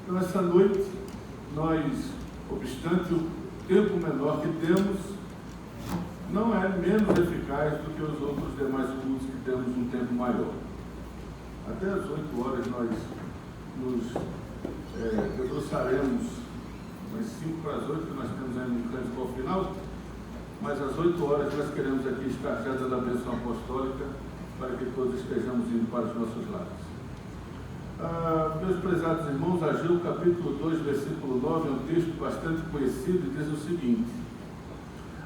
Então, essa noite, nós, obstante o tempo menor que temos, não é menos eficaz do que os outros demais cultos que temos um tempo maior. Até às 8 horas nós nos debruçaremos, umas 5 para as 8, que nós temos ainda um cântico ao final, mas às 8 horas nós queremos aqui estar já dando a bênção apostólica para que todos estejamos indo para os nossos lares. Meus prezados irmãos, Ageu capítulo 2, versículo 9, é um texto bastante conhecido e diz o seguinte: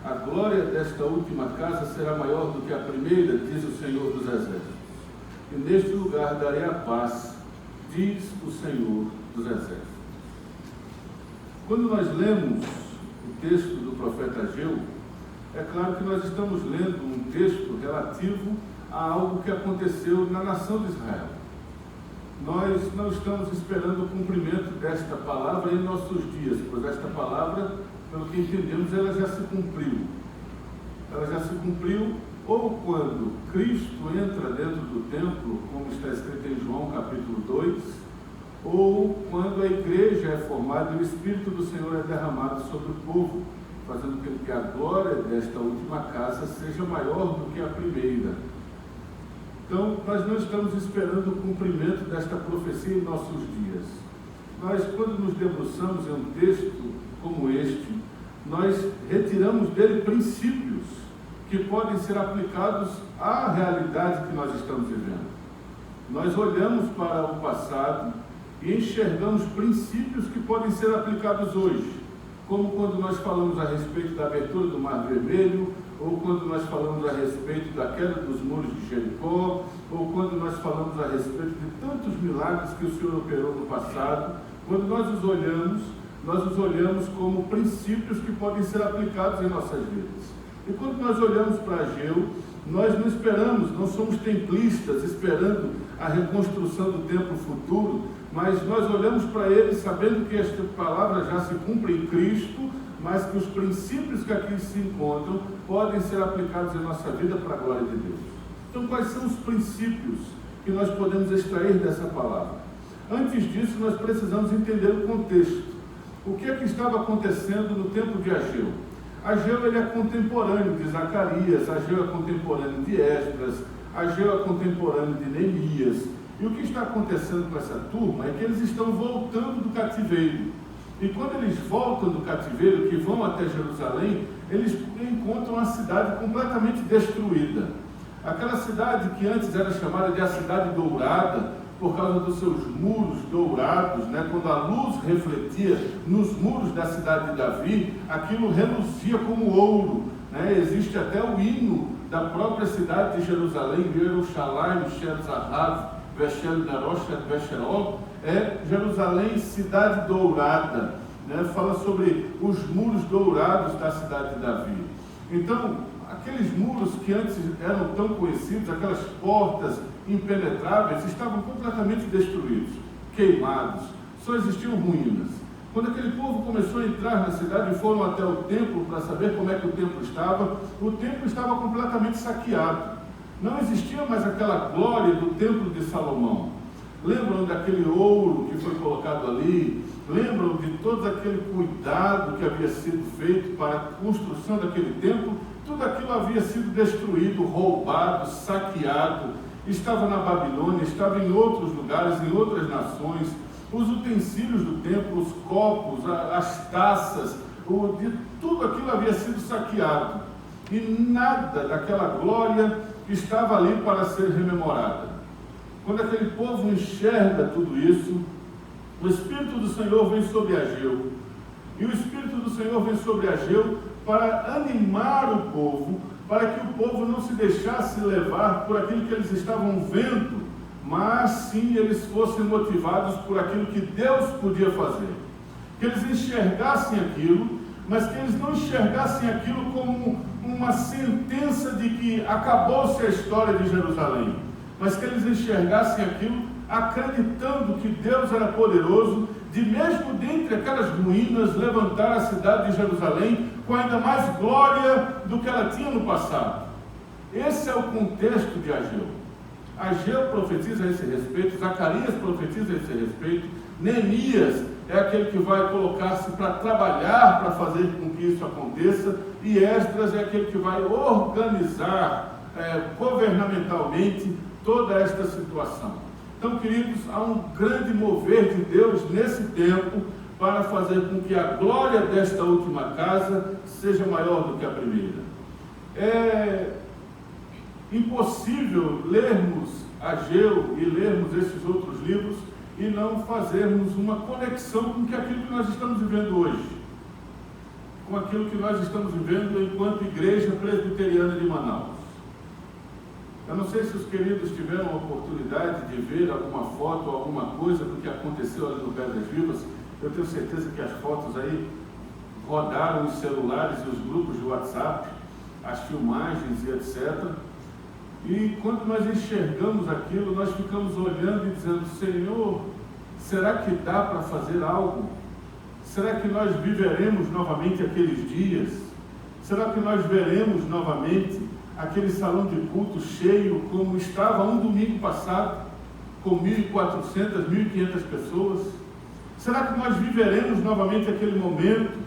a glória desta última casa será maior do que a primeira, diz o Senhor dos Exércitos, e neste lugar darei a paz, diz o Senhor dos Exércitos. Quando nós lemos o texto do profeta Ageu, é claro que nós estamos lendo um texto relativo a algo que aconteceu na nação de Israel. Nós não estamos esperando o cumprimento desta palavra em nossos dias, pois esta palavra, pelo que entendemos, ela já se cumpriu. Ela já se cumpriu ou quando Cristo entra dentro do templo, como está escrito em João capítulo 2, ou quando a igreja é formada e o Espírito do Senhor é derramado sobre o povo, fazendo com que a glória desta última casa seja maior do que a primeira. Então, nós não estamos esperando o cumprimento desta profecia em nossos dias. Nós, quando nos debruçamos em um texto como este, nós retiramos dele princípios que podem ser aplicados à realidade que nós estamos vivendo. Nós olhamos para o passado e enxergamos princípios que podem ser aplicados hoje, como quando nós falamos a respeito da abertura do Mar Vermelho, ou quando nós falamos a respeito da queda dos muros de Jericó, ou quando nós falamos a respeito de tantos milagres que o Senhor operou no passado. Quando nós os olhamos como princípios que podem ser aplicados em nossas vidas. E quando nós olhamos para Ageu, nós não esperamos, não somos templistas esperando a reconstrução do templo futuro, mas nós olhamos para ele sabendo que esta palavra já se cumpre em Cristo, mas que os princípios que aqui se encontram podem ser aplicados em nossa vida para a glória de Deus. Então, quais são os princípios que nós podemos extrair dessa palavra? Antes disso, nós precisamos entender o contexto. O que é que estava acontecendo no tempo de Ageu? Ageu ele é contemporâneo de Zacarias, Ageu é contemporâneo de Esdras, Ageu é contemporâneo de Neemias. E o que está acontecendo com essa turma é que eles estão voltando do cativeiro. E quando eles voltam do cativeiro, que vão até Jerusalém, eles encontram a cidade completamente destruída. Aquela cidade que antes era chamada de a Cidade Dourada, por causa dos seus muros dourados, quando a luz refletia nos muros da cidade de Davi, aquilo reluzia como ouro. Existe até o hino da própria cidade de Jerusalém, Yerushalayim, Sher-Zahav, Veshel Nerosh, Vesherol, é Jerusalém, cidade dourada, fala sobre os muros dourados da cidade de Davi. Então, aqueles muros que antes eram tão conhecidos, aquelas portas impenetráveis, estavam completamente destruídos, queimados, só existiam ruínas. Quando aquele povo começou a entrar na cidade e foram até o templo para saber como é que o templo estava completamente saqueado. Não existia mais aquela glória do templo de Salomão. Lembram daquele ouro que foi colocado ali? Lembram de todo aquele cuidado que havia sido feito para a construção daquele templo? Tudo aquilo havia sido destruído, roubado, saqueado. Estava na Babilônia, estava em outros lugares, em outras nações. Os utensílios do templo, os copos, as taças, tudo aquilo havia sido saqueado. E nada daquela glória estava ali para ser rememorada. Quando aquele povo enxerga tudo isso, o Espírito do Senhor vem sobre Ageu. E o Espírito do Senhor vem sobre Ageu para animar o povo, para que o povo não se deixasse levar por aquilo que eles estavam vendo, mas sim eles fossem motivados por aquilo que Deus podia fazer. Que eles enxergassem aquilo, mas que eles não enxergassem aquilo como uma sentença de que acabou-se a história de Jerusalém, mas que eles enxergassem aquilo acreditando que Deus era poderoso de mesmo dentre aquelas ruínas levantar a cidade de Jerusalém com ainda mais glória do que ela tinha no passado. Esse é o contexto de Ageu. Ageu profetiza a esse respeito, Zacarias profetiza a esse respeito, Neemias é aquele que vai colocar-se para trabalhar, para fazer com que isso aconteça, e Esdras é aquele que vai organizar governamentalmente toda esta situação. Então, queridos, há um grande mover de Deus nesse tempo para fazer com que a glória desta última casa seja maior do que a primeira. É impossível lermos Ageu e lermos esses outros livros e não fazermos uma conexão com aquilo que nós estamos vivendo hoje, com aquilo que nós estamos vivendo enquanto Igreja Presbiteriana de Manaus. Eu não sei se os queridos tiveram a oportunidade de ver alguma foto ou alguma coisa do que aconteceu ali no Pedras Vivas. Eu tenho certeza que as fotos aí rodaram os celulares e os grupos de WhatsApp, as filmagens e etc. E quando nós enxergamos aquilo, nós ficamos olhando e dizendo: Senhor, será que dá para fazer algo? Será que nós viveremos novamente aqueles dias? Será que nós veremos novamente aquele salão de culto cheio como estava um domingo passado, com 1.400, 1.500 pessoas? Será que nós viveremos novamente aquele momento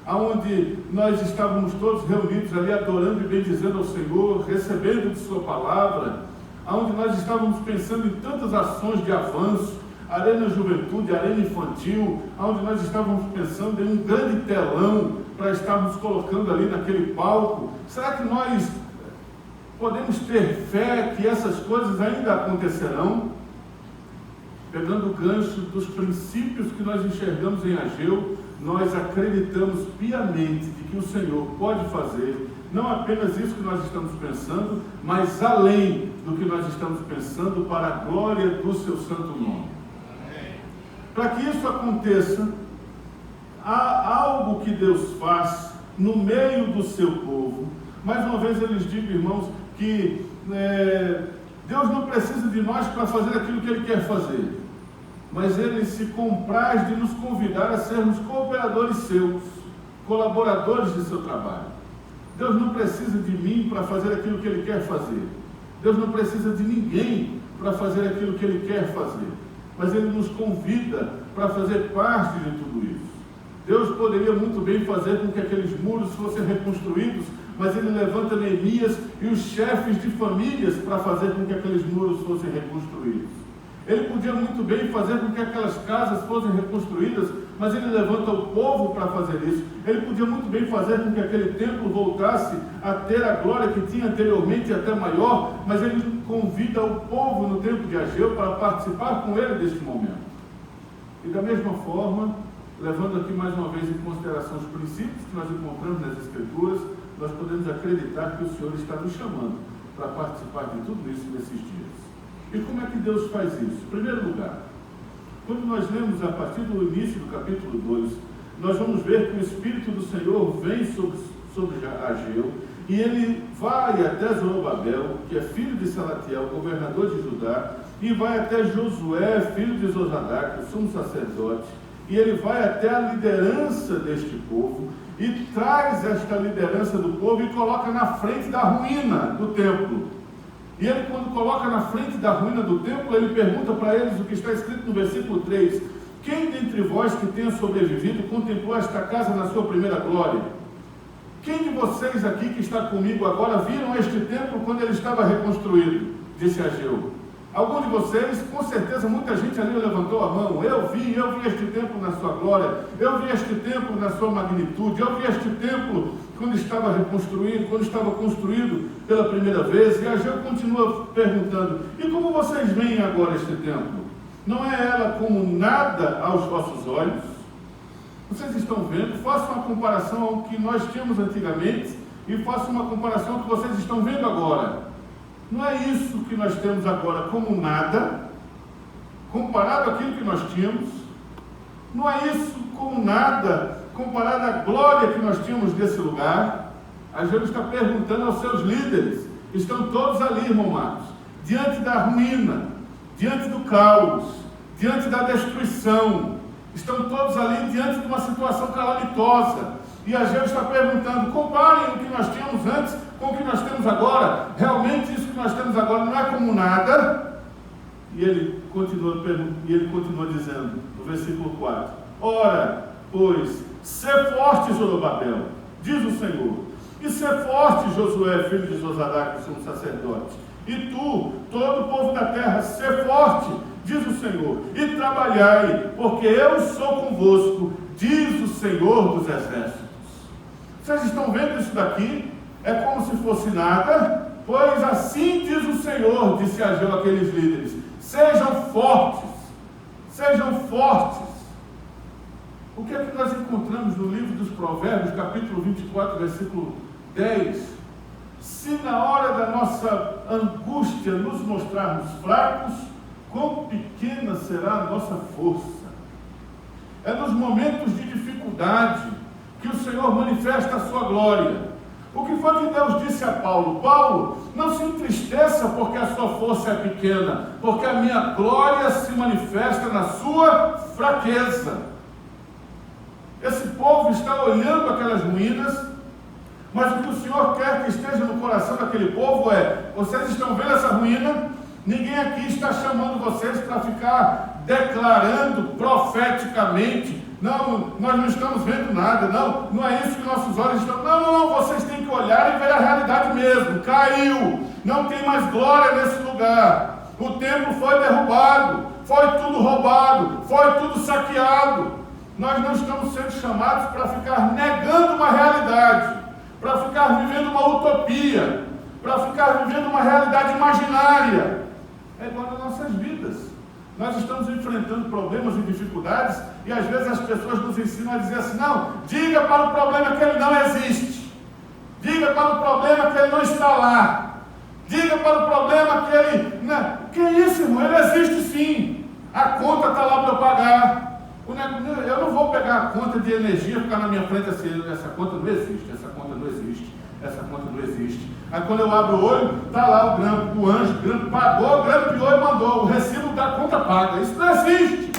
onde nós estávamos todos reunidos ali adorando e bendizendo ao Senhor, recebendo de sua palavra, onde nós estávamos pensando em tantas ações de avanço, Arena Juventude, Arena Infantil, onde nós estávamos pensando em um grande telão para estarmos colocando ali naquele palco? Será que nós podemos ter fé que essas coisas ainda acontecerão? Pegando o gancho dos princípios que nós enxergamos em Ageu, nós acreditamos piamente de que o Senhor pode fazer não apenas isso que nós estamos pensando, mas além do que nós estamos pensando, para a glória do seu santo nome. Para que isso aconteça, há algo que Deus faz no meio do seu povo. Mais uma vez eu lhes digo, irmãos, que Deus não precisa de nós para fazer aquilo que Ele quer fazer, mas Ele se compraz de nos convidar a sermos cooperadores seus, colaboradores de seu trabalho. Deus não precisa de mim para fazer aquilo que Ele quer fazer. Deus não precisa de ninguém para fazer aquilo que Ele quer fazer, mas Ele nos convida para fazer parte de tudo isso. Deus poderia muito bem fazer com que aqueles muros fossem reconstruídos, mas Ele levanta Neemias e os chefes de famílias para fazer com que aqueles muros fossem reconstruídos. Ele podia muito bem fazer com que aquelas casas fossem reconstruídas, mas Ele levanta o povo para fazer isso. Ele podia muito bem fazer com que aquele templo voltasse a ter a glória que tinha anteriormente e até maior, mas Ele convida o povo no tempo de Ageu para participar com Ele deste momento. E da mesma forma, levando aqui mais uma vez em consideração os princípios que nós encontramos nas Escrituras, nós podemos acreditar que o Senhor está nos chamando para participar de tudo isso nesses dias. E como é que Deus faz isso? Em primeiro lugar, quando nós lemos a partir do início do capítulo 2, nós vamos ver que o Espírito do Senhor vem sobre Ageu, e ele vai até Zorobabel, que é filho de Salatiel, governador de Judá, e vai até Josué, filho de Zosadac, o sumo sacerdote, e ele vai até a liderança deste povo, e traz esta liderança do povo e coloca na frente da ruína do templo. E ele, quando coloca na frente da ruína do templo, ele pergunta para eles o que está escrito no versículo 3: quem dentre vós que tenha sobrevivido contemplou esta casa na sua primeira glória? Quem de vocês aqui que está comigo agora viram este templo quando ele estava reconstruído? Disse Ageu. Algum de vocês, com certeza muita gente ali levantou a mão. Eu vi este templo na sua glória, eu vi este templo na sua magnitude, eu vi este templo quando estava reconstruído, quando estava construído pela primeira vez. E Ageu continua perguntando: e como vocês veem agora este templo? Não é ela como nada aos vossos olhos? Vocês estão vendo? Faça uma comparação ao que nós tínhamos antigamente e faça uma comparação ao que vocês estão vendo agora. Não é isso que nós temos agora como nada, comparado àquilo que nós tínhamos. Não é isso como nada, comparado à glória que nós tínhamos desse lugar. Ageu está perguntando aos seus líderes. Estão todos ali, irmão Marcos, diante da ruína, diante do caos, diante da destruição. Estão todos ali diante de uma situação calamitosa. E Ageu está perguntando: comparem o que nós tínhamos antes com o que nós temos agora. Realmente isso que nós temos agora não é como nada. E ele continua dizendo, no versículo 4, ora, pois, sê forte, Zorobabel, diz o Senhor, e sê forte, Josué, filho de Josadaque, sumo sacerdote, e tu, todo o povo da terra, sê forte, diz o Senhor, e trabalhai, porque eu sou convosco, diz o Senhor dos exércitos. Vocês estão vendo isso daqui? É como se fosse nada, pois assim diz o Senhor, disse Ageu àqueles líderes, sejam fortes, sejam fortes. O que é que nós encontramos no livro dos Provérbios, capítulo 24, versículo 10? Se na hora da nossa angústia nos mostrarmos fracos, quão pequena será a nossa força. É nos momentos de dificuldade que o Senhor manifesta a sua glória. O que foi que Deus disse a Paulo? Paulo, não se entristeça porque a sua força é pequena, porque a minha glória se manifesta na sua fraqueza. Esse povo está olhando aquelas ruínas, mas o que o Senhor quer que esteja no coração daquele povo é, vocês estão vendo essa ruína? Ninguém aqui está chamando vocês para ficar declarando profeticamente, não, nós não estamos vendo nada, não é isso que nossos olhos estão, não, vocês têm que olhar e ver a realidade mesmo, caiu, não tem mais glória nesse lugar, o templo foi derrubado, foi tudo roubado, foi tudo saqueado. Nós não estamos sendo chamados para ficar negando uma realidade, para ficar vivendo uma utopia, para ficar vivendo uma realidade imaginária. É igual nas nossas vidas. Nós estamos enfrentando problemas e dificuldades e às vezes as pessoas nos ensinam a dizer assim, não, diga para o problema que ele não existe, diga para o problema que ele não está lá, diga para o problema que ele... Não. Que é isso, irmão? Ele existe sim, a conta está lá para eu pagar. Eu não vou pegar a conta de energia e ficar na minha frente assim, essa conta não existe, essa conta não existe, essa conta não existe. Aí quando eu abro o olho, está lá o grampo, o anjo, o grampo pagou, o grampeou e mandou, o recibo da conta paga. Isso não existe.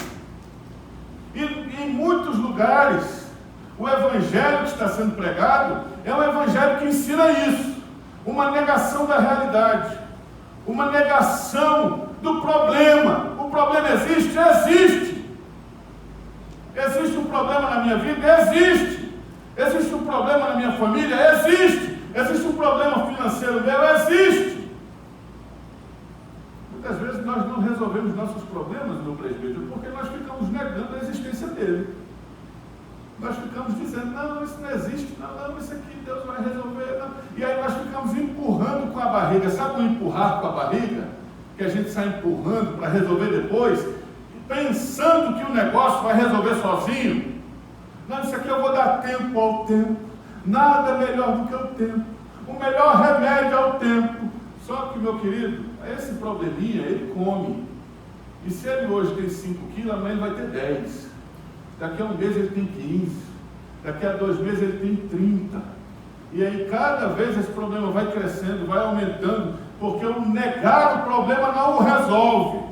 E em muitos lugares, o evangelho que está sendo pregado é um evangelho que ensina isso. Uma negação da realidade, uma negação do problema. O problema existe? Existe. Existe um problema na minha vida? Existe. Existe um problema na minha família? Existe. Existe um problema financeiro meu? Existe. Muitas vezes nós não resolvemos nossos problemas, meu presbítero, porque nós ficamos negando a existência dele. Nós ficamos dizendo, não, isso não existe, não, isso aqui Deus vai resolver, não. E aí nós ficamos empurrando com a barriga. Sabe o empurrar com a barriga? Que a gente sai empurrando para resolver depois, pensando que o negócio vai resolver sozinho. Não, isso aqui eu vou dar tempo ao tempo. Nada melhor do que o tempo. O melhor remédio é o tempo. Só que, meu querido, esse probleminha, ele come. E se ele hoje tem 5 quilos, amanhã ele vai ter 10. Daqui a um mês ele tem 15. Daqui a 2 meses ele tem 30. E aí cada vez esse problema vai crescendo, vai aumentando, porque o negar o problema não o resolve.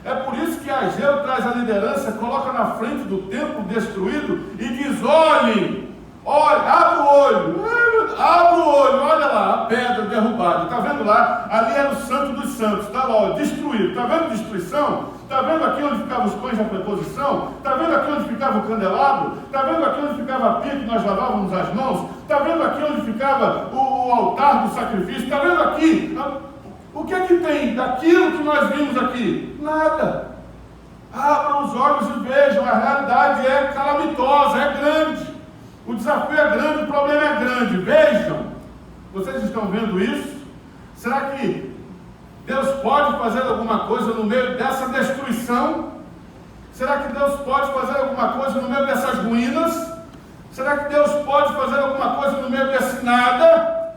É por isso que Ageu traz a liderança, coloca na frente do templo destruído e diz, olhem, abre o olho, olha lá, a pedra derrubada, está vendo lá? Ali era o santo dos santos, está lá, destruído, está vendo destruição? Está vendo aqui onde ficavam os pães da preposição? Está vendo aqui onde ficava o candelabro? Está vendo aqui onde ficava a pia que nós lavávamos as mãos? Está vendo aqui onde ficava o altar do sacrifício? Está vendo aqui? O que é que tem daquilo que nós vimos aqui? Nada. Abram os olhos e vejam, a realidade é calamitosa, é grande. O desafio é grande, o problema é grande. Vejam, vocês estão vendo isso? Será que Deus pode fazer alguma coisa no meio dessa destruição? Será que Deus pode fazer alguma coisa no meio dessas ruínas? Será que Deus pode fazer alguma coisa no meio desse nada?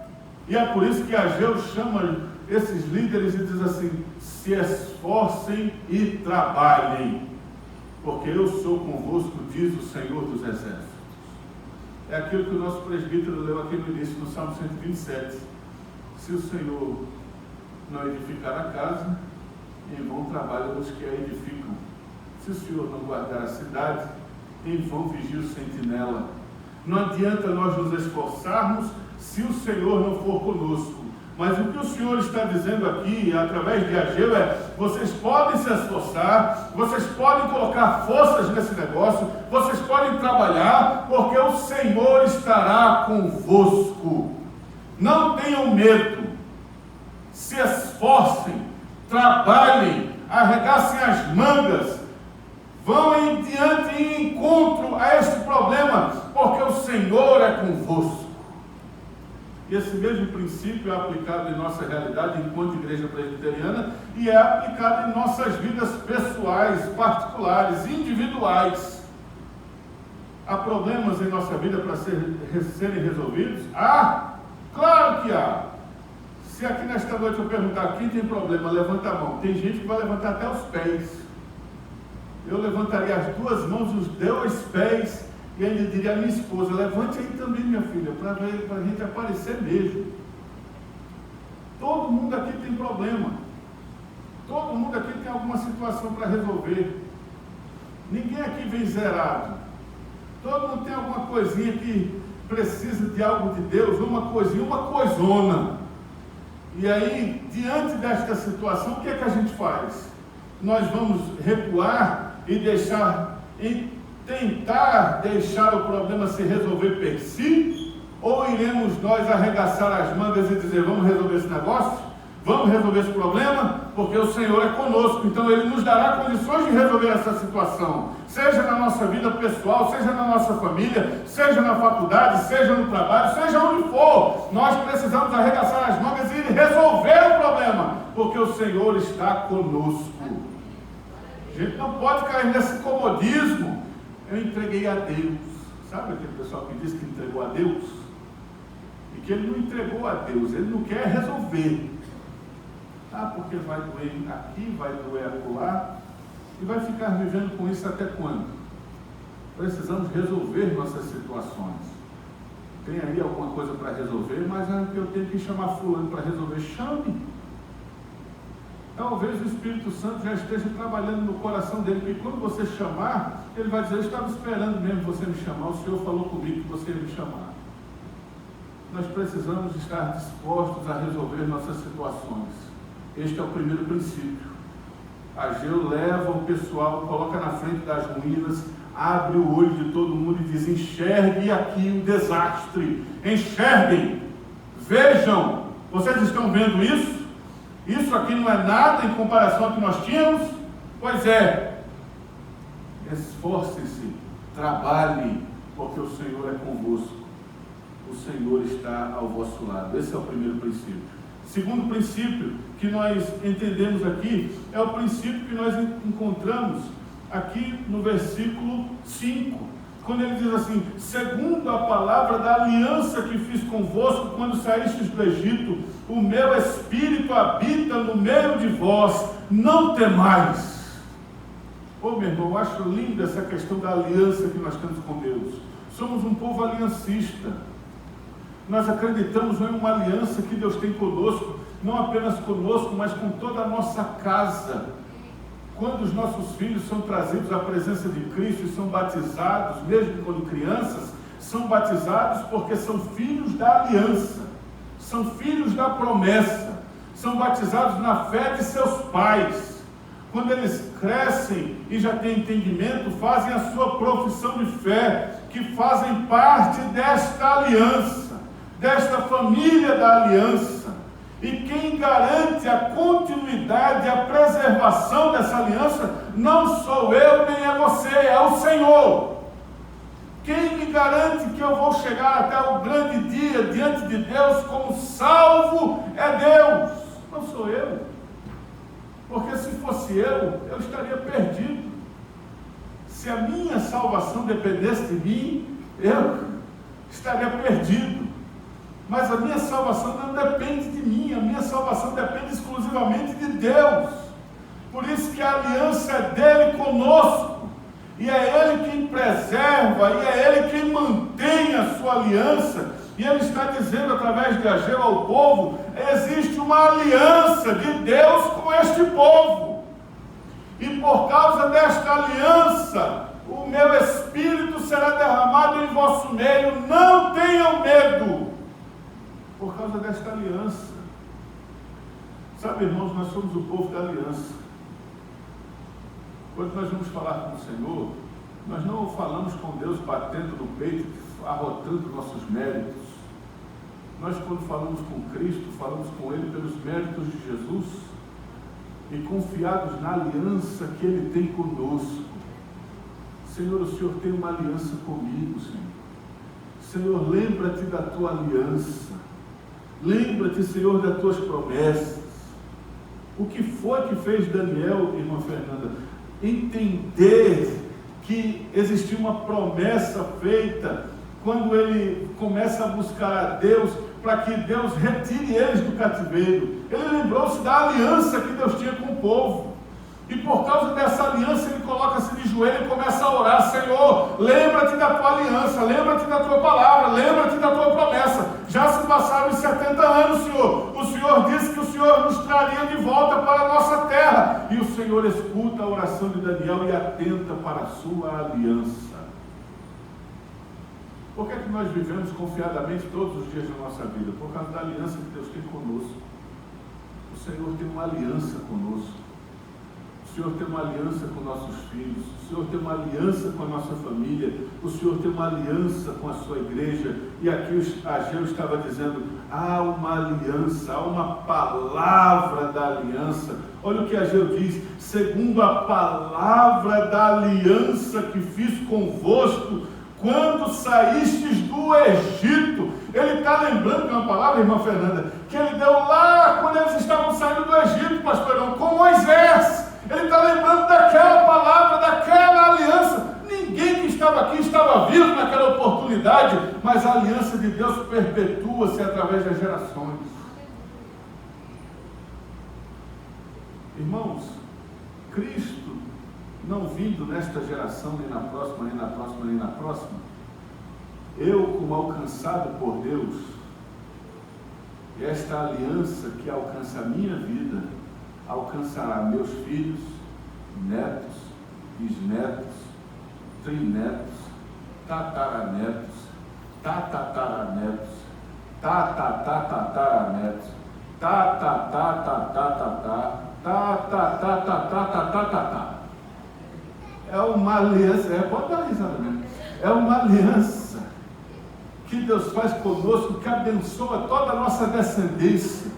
E é por isso que Ageu chama esses líderes e diz assim, se esforcem e trabalhem, porque eu sou convosco, diz o Senhor dos Exércitos. É aquilo que o nosso presbítero leu aqui no início, no Salmo 127. Se o Senhor não edificar a casa, em vão trabalham os que a edificam. Se o Senhor não guardar a cidade, em vão vigia o sentinela. Não adianta nós nos esforçarmos se o Senhor não for conosco. Mas o que o Senhor está dizendo aqui, através de Ageu, é: vocês podem se esforçar, vocês podem colocar forças nesse negócio, vocês podem trabalhar, porque o Senhor estará convosco. Não tenham medo, se esforcem, trabalhem, arregassem as mangas, vão em diante em encontro a este problema, porque o Senhor é convosco. E esse mesmo princípio é aplicado em nossa realidade enquanto igreja presbiteriana e é aplicado em nossas vidas pessoais, particulares, individuais. Há problemas em nossa vida para serem resolvidos? Há? Claro que há. Se aqui nesta noite eu perguntar quem tem problema, levanta a mão. Tem gente que vai levantar até os pés. Eu levantaria as duas mãos, os 2 pés, e ainda diria à minha esposa: levante aí também, minha filha, para a gente aparecer mesmo. Todo mundo aqui tem problema. Todo mundo aqui tem alguma situação para resolver. Ninguém aqui vem zerado. Todo mundo tem alguma coisinha que precisa de algo de Deus, uma coisinha, uma coisona. E aí, diante desta situação, o que é que a gente faz? Nós vamos recuar e tentar deixar o problema se resolver per si? Ou iremos nós arregaçar as mangas e dizer: vamos resolver esse negócio? Vamos resolver esse problema? Porque o Senhor é conosco, então Ele nos dará condições de resolver essa situação, seja na nossa vida pessoal, seja na nossa família, seja na faculdade, seja no trabalho, seja onde for. Nós precisamos arregaçar as mangas e resolver o problema, porque o Senhor está conosco. A gente não pode cair nesse comodismo: eu entreguei a Deus. Sabe aquele pessoal que diz que entregou a Deus? E que ele não entregou a Deus, ele não quer resolver. Porque vai doer aqui, vai doer acolá, e vai ficar vivendo com isso até quando? Precisamos resolver nossas situações. Tem aí alguma coisa para resolver, mas eu tenho que chamar fulano para resolver. Chame. Talvez o Espírito Santo já esteja trabalhando no coração dele, porque quando você chamar, ele vai dizer: eu estava esperando mesmo você me chamar, o Senhor falou comigo que você ia me chamar. Nós precisamos estar dispostos a resolver nossas situações. Este é o primeiro princípio. Ageu leva o pessoal, coloca na frente das ruínas, abre o olho de todo mundo e diz: enxergue aqui o desastre, enxerguem, vejam, vocês estão vendo isso? Isso aqui não é nada em comparação ao que nós tínhamos? Pois é, esforcem-se, trabalhem, porque o Senhor é convosco, o Senhor está ao vosso lado. Esse é o primeiro princípio. Segundo princípio que nós entendemos aqui é o princípio que nós encontramos aqui no versículo 5, quando ele diz assim: segundo a palavra da aliança que fiz convosco quando saístes do Egito, o meu espírito habita no meio de vós, não temais. Meu irmão, eu acho linda essa questão da aliança que nós temos com Deus. Somos um povo aliancista. Nós acreditamos em uma aliança que Deus tem conosco, não apenas conosco, mas com toda a nossa casa. Quando os nossos filhos são trazidos à presença de Cristo e são batizados, mesmo quando crianças, são batizados porque são filhos da aliança, são filhos da promessa, são batizados na fé de seus pais. Quando eles crescem e já têm entendimento, fazem a sua profissão de fé, que fazem parte desta aliança, desta família da aliança. E quem garante a continuidade, a preservação dessa aliança, não sou eu nem é você, é o Senhor. Quem me garante que eu vou chegar até o grande dia diante de Deus como salvo é Deus, não sou eu. Porque se fosse eu estaria perdido. Se a minha salvação dependesse de mim, eu estaria perdido. Mas a minha salvação não depende de mim, a minha salvação depende exclusivamente de Deus. Por isso que a aliança é dele conosco, e é ele quem preserva, e é ele quem mantém a sua aliança. E ele está dizendo através de Ageu ao povo: existe uma aliança de Deus com este povo, e por causa desta aliança, o meu Espírito será derramado em vosso meio. Não tenham medo. Por causa desta aliança, Sabe, irmãos, nós somos o povo da aliança. Quando nós vamos falar com o Senhor, nós não falamos com Deus batendo no peito, arrotando nossos méritos. Nós, quando falamos com Cristo, falamos com Ele pelos méritos de Jesus e confiados na aliança que Ele tem conosco. Senhor, o Senhor tem uma aliança comigo, Senhor. Senhor, lembra-te da tua aliança. Lembra-te, Senhor, das tuas promessas. O que foi que fez Daniel, irmã Fernanda, entender que existia uma promessa feita quando ele começa a buscar a Deus para que Deus retire eles do cativeiro? Ele lembrou-se da aliança que Deus tinha com o povo. E por causa dessa aliança ele coloca-se de joelho e começa a orar: Senhor, lembra-te da tua aliança, lembra-te da tua palavra, lembra-te da tua promessa. Já se passaram 70 anos, Senhor. O Senhor disse que o Senhor nos traria de volta para a nossa terra. E o Senhor escuta a oração de Daniel e atenta para a sua aliança. Por que é que nós vivemos confiadamente todos os dias da nossa vida? Por causa da aliança que Deus tem conosco. O Senhor tem uma aliança conosco. O Senhor tem uma aliança com nossos filhos. O Senhor tem uma aliança com a nossa família. O Senhor tem uma aliança com a sua igreja. E aqui Ageu estava dizendo: há uma aliança, há uma palavra da aliança. Olha o que Ageu diz: segundo a palavra da aliança que fiz convosco quando saístes do Egito. Ele está lembrando de uma palavra, irmã Fernanda, que ele deu lá quando eles estavam saindo do Egito, pastorão, com Moisés. Ele está lembrando daquela palavra, daquela aliança. Ninguém que estava aqui estava vivo naquela oportunidade, mas a aliança de Deus perpetua-se através das gerações. Irmãos, Cristo não vindo nesta geração, nem na próxima, nem na próxima, nem na próxima, eu, como alcançado por Deus, e esta aliança que alcança a minha vida, alcançará meus filhos, netos, bisnetos, trinetos, tataranetos, tatataranetos, tatataranetos, tatatatatatatatá. É uma aliança, pode dar risada mesmo. É uma aliança que Deus faz conosco, que abençoa toda a nossa descendência,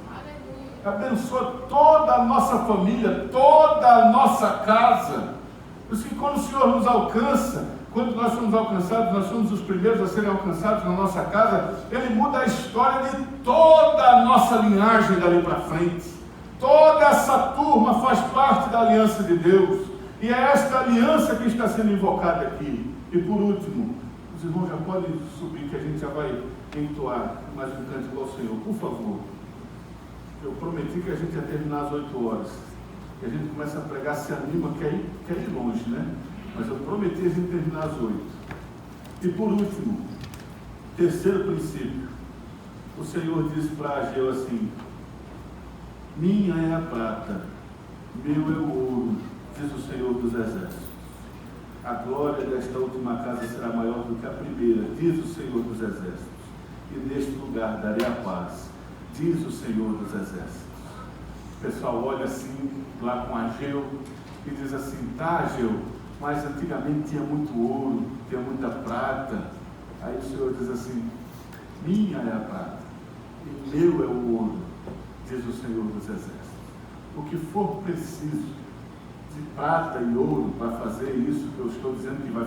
abençoa toda a nossa família, toda a nossa casa. Por isso que quando o Senhor nos alcança, quando nós somos alcançados, nós somos os primeiros a serem alcançados na nossa casa, Ele muda a história de toda a nossa linhagem dali para frente. Toda essa turma faz parte da aliança de Deus. E é esta aliança que está sendo invocada aqui. E por último, os irmãos já podem subir, que a gente já vai entoar mais um cântico ao Senhor, por favor. Eu prometi que a gente ia terminar às 8 horas. Que a gente começa a pregar, se anima, quer ir longe, né? Mas eu prometi a gente terminar às 8. E por último, terceiro princípio. O Senhor disse para Ageu assim: minha é a prata, meu é o ouro, diz o Senhor dos Exércitos. A glória desta última casa será maior do que a primeira, diz o Senhor dos Exércitos. E neste lugar darei a paz, diz o Senhor dos Exércitos. O pessoal olha assim, lá com Ageu, e diz assim: tá, Ageu, mas antigamente tinha muito ouro, tinha muita prata. Aí o Senhor diz assim: minha é a prata, e meu é o ouro, diz o Senhor dos Exércitos. O que for preciso de prata e ouro para fazer isso que eu estou dizendo que vai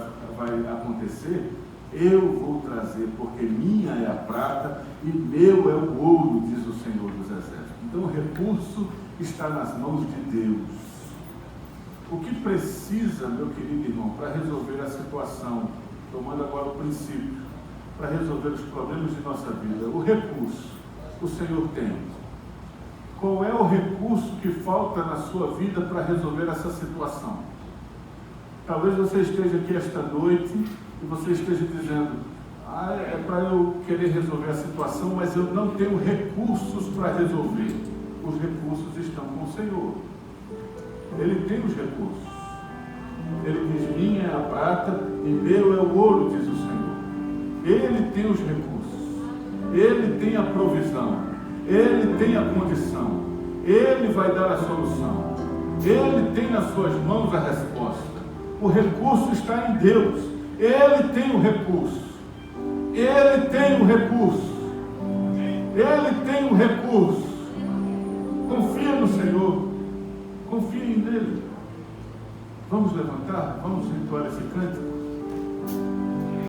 acontecer, eu vou trazer, porque minha é a prata e meu é o ouro, diz o Senhor dos Exércitos. Então o recurso está nas mãos de Deus. O que precisa, meu querido irmão, para resolver a situação, tomando agora o princípio, para resolver os problemas de nossa vida, o recurso, o Senhor tem. Qual é o recurso que falta na sua vida para resolver essa situação? Talvez você esteja aqui esta noite e você esteja dizendo: é para eu querer resolver a situação, mas eu não tenho recursos para resolver. Os recursos estão com o Senhor. Ele tem os recursos. Ele diz: minha é a prata e meu é o ouro, diz o Senhor. Ele tem os recursos. Ele tem a provisão. Ele tem a condição. Ele vai dar a solução. Ele tem nas suas mãos a resposta. O recurso está em Deus. Ele tem o recurso. Ele tem o recurso. Ele tem o recurso. Confia no Senhor. Confie nele. Vamos levantar? Vamos entoar esse cântico?